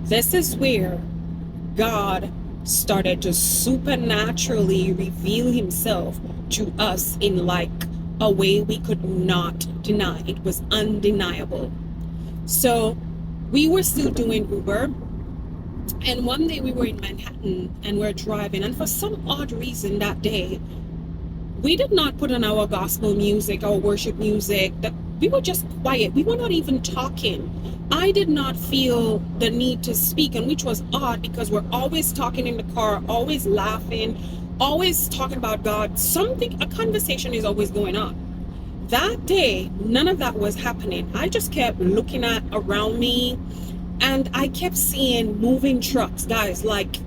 this is where God started to supernaturally reveal himself to us in like a way we could not deny. It was undeniable. So we were still doing Uber, and one day we were in Manhattan and we're driving, and for some odd reason that day we did not put on our gospel music, our worship music. That we were just quiet. We were not even talking. I did not feel the need to speak, and which was odd because we're always talking in the car, always laughing, always talking about God. A conversation is always going on. That day, none of that was happening. I just kept looking at around me, and I kept seeing moving trucks, guys, like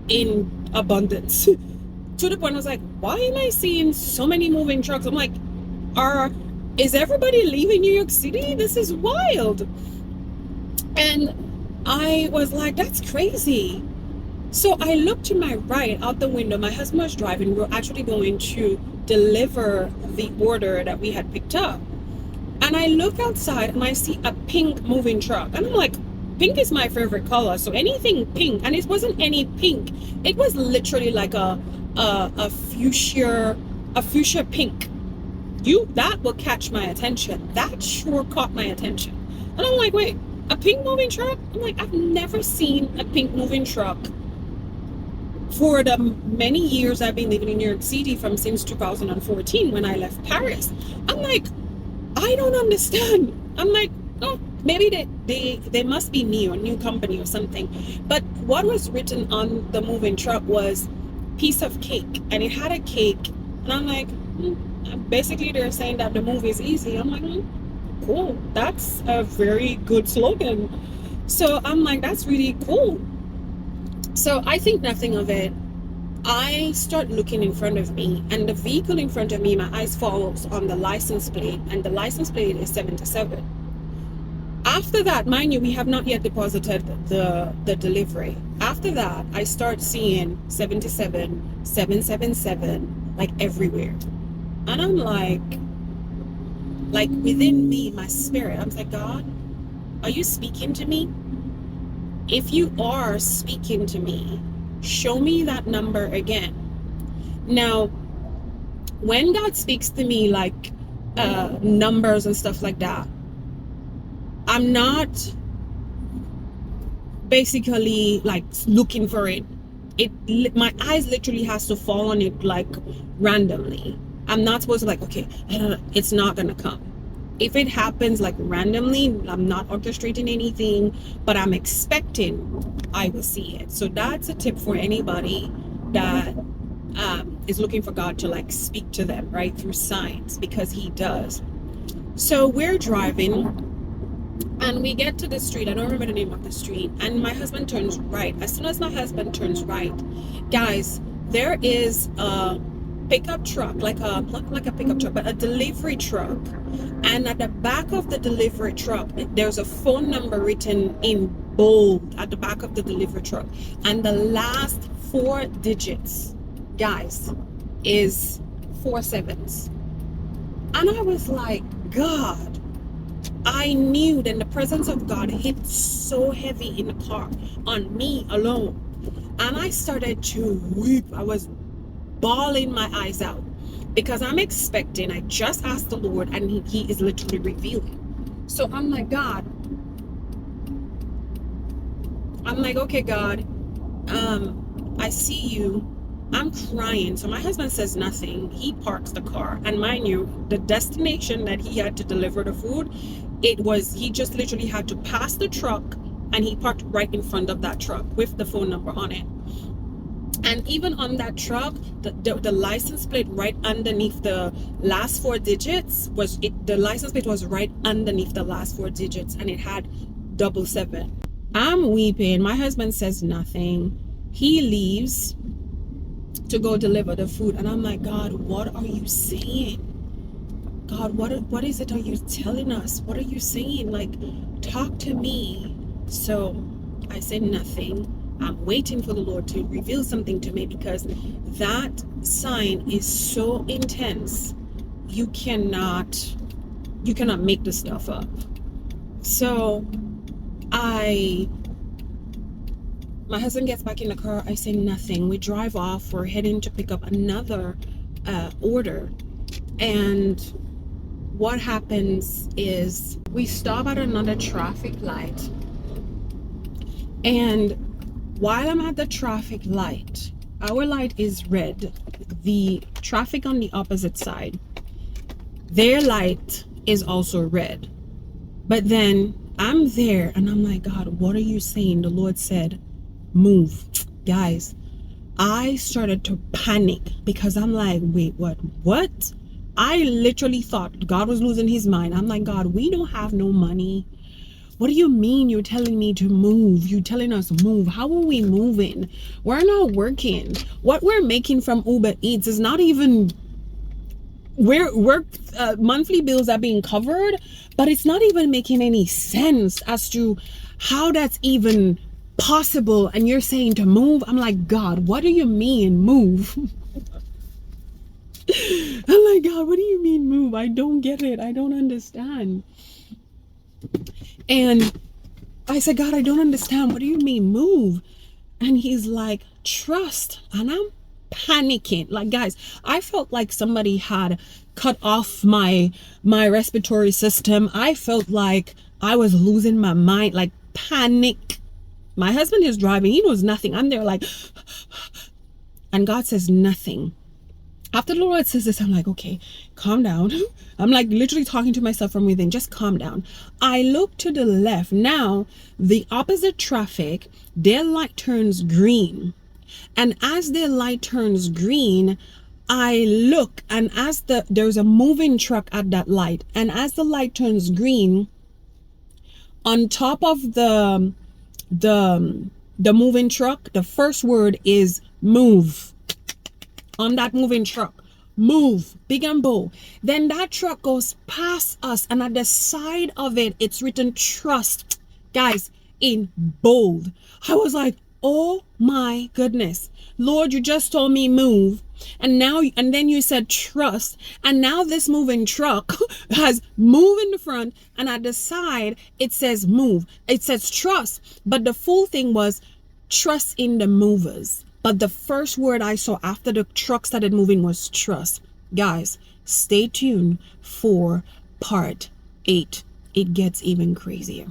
in abundance. To the point I was like, why am I seeing so many moving trucks? I'm like, is everybody leaving New York City? This is wild. And I was like, that's crazy. So I looked to my right out the window. My husband was driving. We were actually going to deliver the order that we had picked up. And I look outside and I see a pink moving truck. And I'm like, pink is my favorite color. So anything pink, and it wasn't any pink. It was literally like a fuchsia pink. That will catch my attention. That sure caught my attention. And I'm like, wait, a pink moving truck? I'm like, I've never seen a pink moving truck for the many years I've been living in New York City, since 2014 when I left Paris. I'm like, I don't understand. I'm like, oh, maybe they must be new, a new company or something. But what was written on the moving truck was piece of cake, and it had a cake. And I'm like, basically they're saying that the move is easy. I'm like, cool. That's a very good slogan. So I'm like, that's really cool. So I think nothing of it. I start looking in front of me, and the vehicle in front of me, my eyes falls on the license plate, and the license plate is 77. After that, mind you, we have not yet deposited the delivery. After that, I start seeing 77, 777, like everywhere. And I'm like within me, my spirit, I'm like, God, are you speaking to me? If you are speaking to me, show me that number again. Now, when God speaks to me like numbers and stuff like that, I'm not basically like looking for it. My eyes literally has to fall on it like randomly. I'm not supposed to like, okay, it's not gonna come. If it happens like randomly, I'm not orchestrating anything, but I'm expecting I will see it. So that's a tip for anybody that is looking for God to like speak to them, right, through signs, because he does. So we're driving and we get to the street. I don't remember the name of the street. And my husband turns right. As soon as my husband turns right, guys, there is a pickup truck, not like a pickup truck, but a delivery truck. And at the back of the delivery truck, there's a phone number written in bold at the back of the delivery truck. And the last 4 digits, guys, is 4 sevens. And I was like, God, I knew then the presence of God hit so heavy in the car on me alone. And I started to weep. I was bawling my eyes out because I'm expecting, I just asked the Lord and he is literally revealing. So I'm like, God, I'm like, okay, God, I see you. I'm crying. So my husband says nothing. He parks the car. And mind you, the destination that he had to deliver the food, he just literally had to pass the truck, and he parked right in front of that truck with the phone number on it. And even on that truck, the license plate right underneath the last 4 digits the license plate was right underneath the last 4 digits, and it had 77. I'm weeping. My husband says nothing. He leaves to go deliver the food, and I'm like, God, what are you saying? God, what is it are you telling us? What are you saying? Like, talk to me. So I said nothing. I'm waiting for the Lord to reveal something to me, because that sign is so intense. You cannot make this stuff up. So I My husband gets back in the car. I say nothing. We drive off. We're heading to pick up another order. And what happens is we stop at another traffic light. And while I'm at the traffic light, our light is red. The traffic on the opposite side, their light is also red. But then I'm there and I'm like, God, what are you saying? The Lord said, move. Guys, I started to panic because I'm like, wait, what? I literally thought God was losing his mind. I'm like, God, we don't have no money. What do you mean you're telling me to move? You're telling us move. How are we moving? We're not working. What we're making from Uber Eats is not even, we're monthly bills are being covered, but it's not even making any sense as to how that's even possible. And you're saying to move. I'm like, God, what do you mean move? I'm like, God, what do you mean move? I don't get it. I don't understand. And I said, God, I don't understand. What do you mean move? And he's like, trust. And I'm panicking. Like, guys, I felt like somebody had cut off my respiratory system. I felt like I was losing my mind, like panic. My husband is driving. He knows nothing. I'm there like, and God says nothing. After the Lord says this, I'm like, okay, calm down. I'm like literally talking to myself from within, just calm down. I look to the left. Now, the opposite traffic, their light turns green. And as their light turns green, I look, and as there's a moving truck at that light. And as the light turns green, on top of the moving truck, the first word is move. On that moving truck, move, big and bold. Then that truck goes past us, and at the side of it, it's written trust, guys, in bold. I was like, oh my goodness, Lord, you just told me move, and then you said trust, and now this moving truck has move in the front, and at the side it says move. It says trust, but the full thing was trust in the movers. But the first word I saw after the truck started moving was trust. Guys, stay tuned for part 8. It gets even crazier.